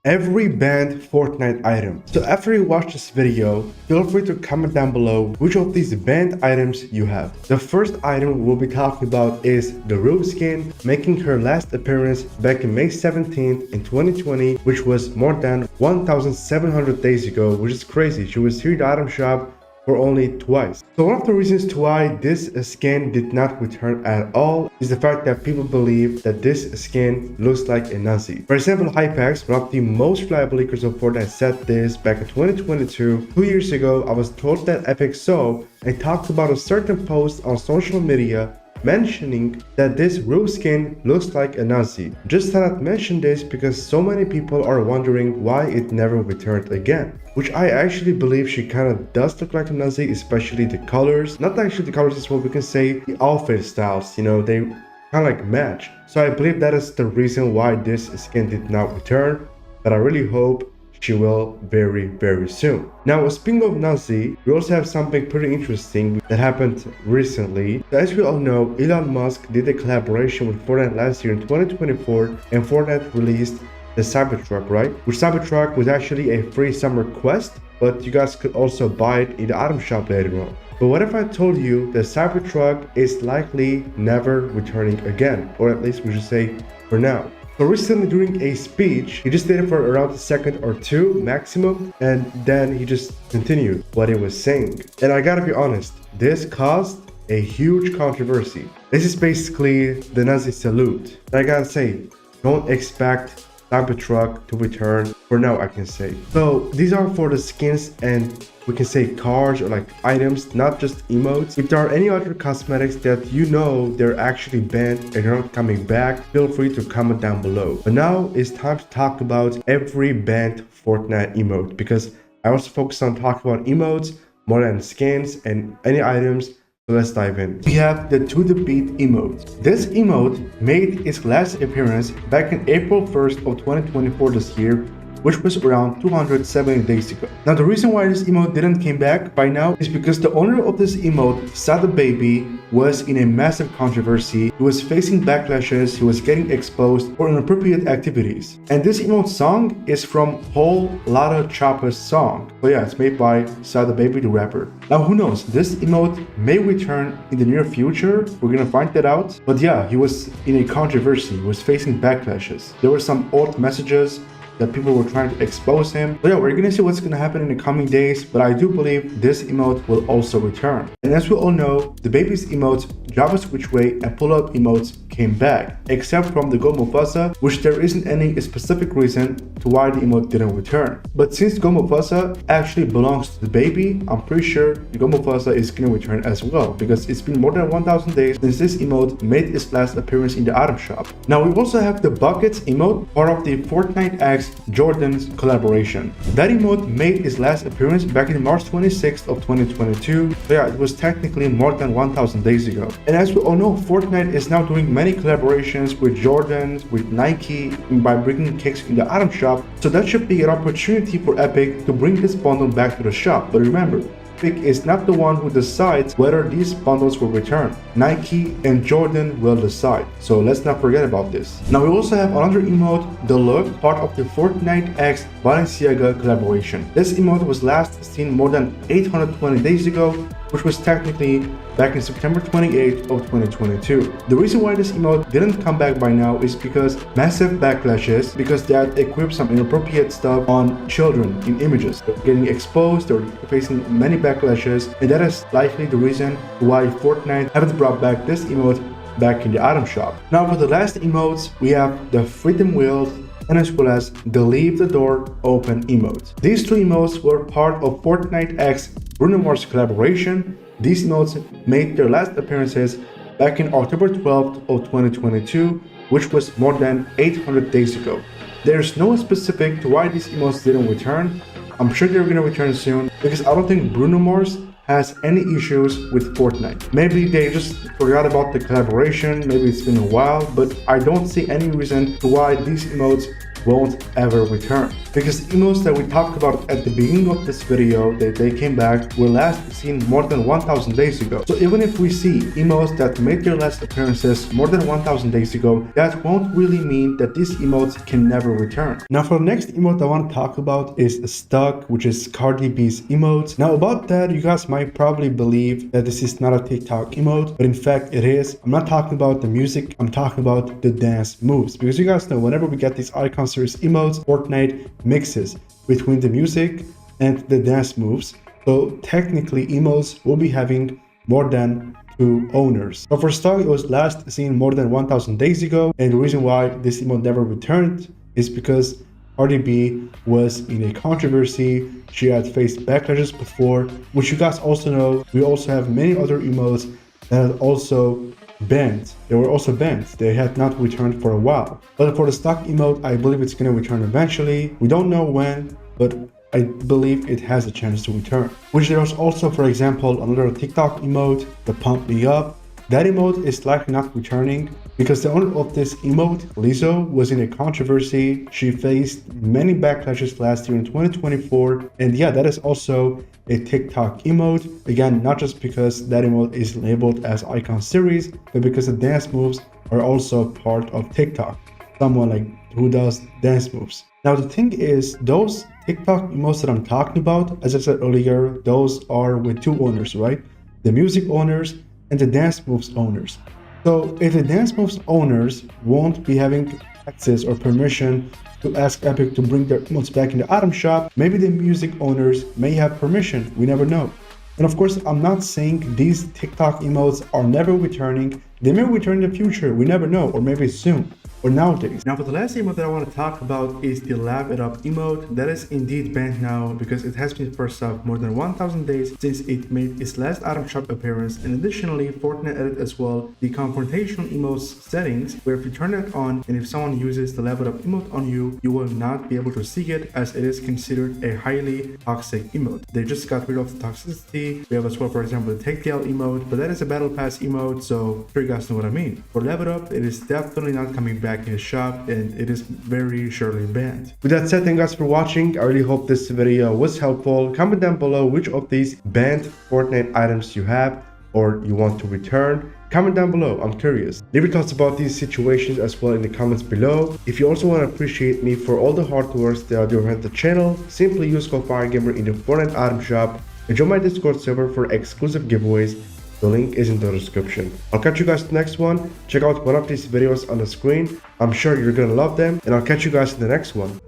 every banned Fortnite item. So after you watch this video, feel free to comment down below which of these banned items you have. The first item we'll be talking about is the Rue skin, making her last appearance back in May 17th in 2020, which was more than 1,700 days ago, which is crazy. She was here in the item shop for only twice. So one of the reasons to why this skin did not return at all is the fact that people believe that this skin looks like a Nazi. For example, Hypex, one of the most reliable leakers of Fortnite, said this back in 2022. 2 years ago, I was told that Epic saw and talked about a certain post on social media mentioning that this Rue skin looks like a Nazi. Just thought I'd mention this because so many people are wondering why it never returned again. Which I actually believe she kind of does look like a Nazi, especially the colors. Not actually the colors as well, we can say the outfit styles, you know, they kind of like match. So I believe that is the reason why this skin did not return, but I really hope she will very soon. Now, speaking of Nazi, we also have something pretty interesting that happened recently. So as we all know, Elon Musk did a collaboration with Fortnite last year in 2024, and Fortnite released the Cybertruck, right? Which Cybertruck was actually a free summer quest, but you guys could also buy it in the item shop later on. But what if I told you that Cybertruck is likely never returning again, or at least we should say for now? So recently during a speech, he just did it for around a second or two maximum, and then he just continued what he was saying. And I gotta be honest, this caused a huge controversy. This is basically the Nazi salute. I gotta say, don't expect Cybertruck to return for now, I can say. So these are for the skins and we can say cars or like items, not just emotes. If there are any other cosmetics that you know they're actually banned and they're not coming back, feel free to comment down below. But now it's time to talk about every banned Fortnite emote, because I also focus on talking about emotes more than skins and any items. So let's dive in. We have the To The Beat emote. This emote made its last appearance back in April 1st of 2024 this year, which was around 270 days ago. Now the reason why this emote didn't came back by now is because the owner of this emote, Sada Baby, was in a massive controversy. He was facing backlashes, he was getting exposed for inappropriate activities. And this emote song is from Whole Lotta Choppa's song. So yeah, it's made by Sada Baby, the rapper. Now who knows, this emote may return in the near future, we're gonna find that out. But yeah, he was in a controversy, he was facing backlashes. There were some old messages that people were trying to expose him. But yeah, we're gonna see what's gonna happen in the coming days, but I do believe this emote will also return. And as we all know, the baby's emotes, Java Switch Way, and pull-up emotes came back, except from the Go Mufasa, which there isn't any specific reason to why the emote didn't return. But since Go Mufasa actually belongs to the baby, I'm pretty sure the Go Mufasa is gonna return as well, because it's been more than 1,000 days since this emote made its last appearance in the item shop. Now we also have the Buckets emote, part of the Fortnite X Jordan's collaboration. That emote made its last appearance back in March 26th of 2022. So yeah, it was technically more than 1,000 days ago. And as we all know, Fortnite is now doing many collaborations with Jordans, with Nike, by bringing kicks in the item shop. So that should be an opportunity for Epic to bring this bundle back to the shop. But remember, Epic is not the one who decides whether these bundles will return. Nike and Jordan will decide. So let's not forget about this. Now we also have another emote, The Look, part of the Fortnite X Balenciaga collaboration. This emote was last seen more than 820 days ago, which was technically back in September 28th of 2022. The reason why this emote didn't come back by now is because massive backlashes, because they had equipped some inappropriate stuff on children in images. They're getting exposed, they're facing many backlashes, and that is likely the reason why Fortnite haven't brought back this emote back in the item shop. Now for the last emotes, we have the Freedom Wheels and as well as the Leave the Door Open emote. These two emotes were part of Fortnite X Bruno Mars collaboration. These emotes made their last appearances back in October 12th of 2022, which was more than 800 days ago. There's no specific to why these emotes didn't return. I'm sure they're gonna return soon, because I don't think Bruno Mars has any issues with Fortnite. Maybe they just forgot about the collaboration, maybe it's been a while, but I don't see any reason to why these emotes won't ever return. Because emotes that we talked about at the beginning of this video, that they came back, were last seen more than 1000 days ago. So even if we see emotes that made their last appearances more than 1000 days ago, that won't really mean that these emotes can never return. Now for the next emote I want to talk about is Stuck, which is Cardi B's emote. Now about that, you guys might probably believe that this is not a TikTok emote, but in fact it is. I'm not talking about the music, I'm talking about the dance moves. Because you guys know, whenever we get these icon series emotes, Fortnite mixes between the music and the dance moves. So technically emotes will be having more than 2 owners. So for Stuck, it was last seen more than 1000 days ago, and the reason why this emote never returned is because Cardi B was in a controversy. She had faced backlashes before, which you guys also know. We also have many other emotes that had also banned. They were also banned. They had not returned for a while. But for the Stuck emote, I believe it's going to return eventually. We don't know when, but I believe it has a chance to return. Which there's also, for example, another TikTok emote, the Pump Me Up. That emote is likely not returning because the owner of this emote, Lizzo, was in a controversy. She faced many backlashes last year in 2024. And yeah, that is also a TikTok emote. Again, not just because that emote is labeled as icon series, but because the dance moves are also part of TikTok. Someone like who does dance moves. Now the thing is, those TikTok emotes that I'm talking about, as I said earlier, those are with 2 owners, right? The music owners and the dance moves owners. So if the dance moves owners won't be having access or permission to ask Epic to bring their emotes back in the item shop, maybe the music owners may have permission, we never know. And of course, I'm not saying these TikTok emotes are never returning. They may return in the future, we never know, or maybe soon, or nowadays. Now for the last emote that I want to talk about is the Laugh It Up emote. That is indeed banned now because it has been first up more than 1000 days since it made its last item shop appearance, and additionally Fortnite added as well the confrontational emotes settings, where if you turn it on and if someone uses the Laugh It Up emote on you, you will not be able to see it as it is considered a highly toxic emote. They just got rid of the toxicity. We have as well, for example, the Take the L emote, but that is a battle pass emote, so sure you guys know what I mean. For Laugh It Up, it is definitely not coming back in the shop, and it is very surely banned. With that said, thank you guys for watching. I really hope this video was helpful. Comment down below which of these banned Fortnite items you have or you want to return. Comment down below, I'm curious. Leave your thoughts about these situations as well in the comments below. If you also want to appreciate me for all the hard work that I do around the channel, simply use code Firegamer in the Fortnite item shop and join my Discord server for exclusive giveaways. The link is in the description. I'll catch you guys in the next one. Check out one of these videos on the screen. I'm sure you're gonna love them, and I'll catch you guys in the next one.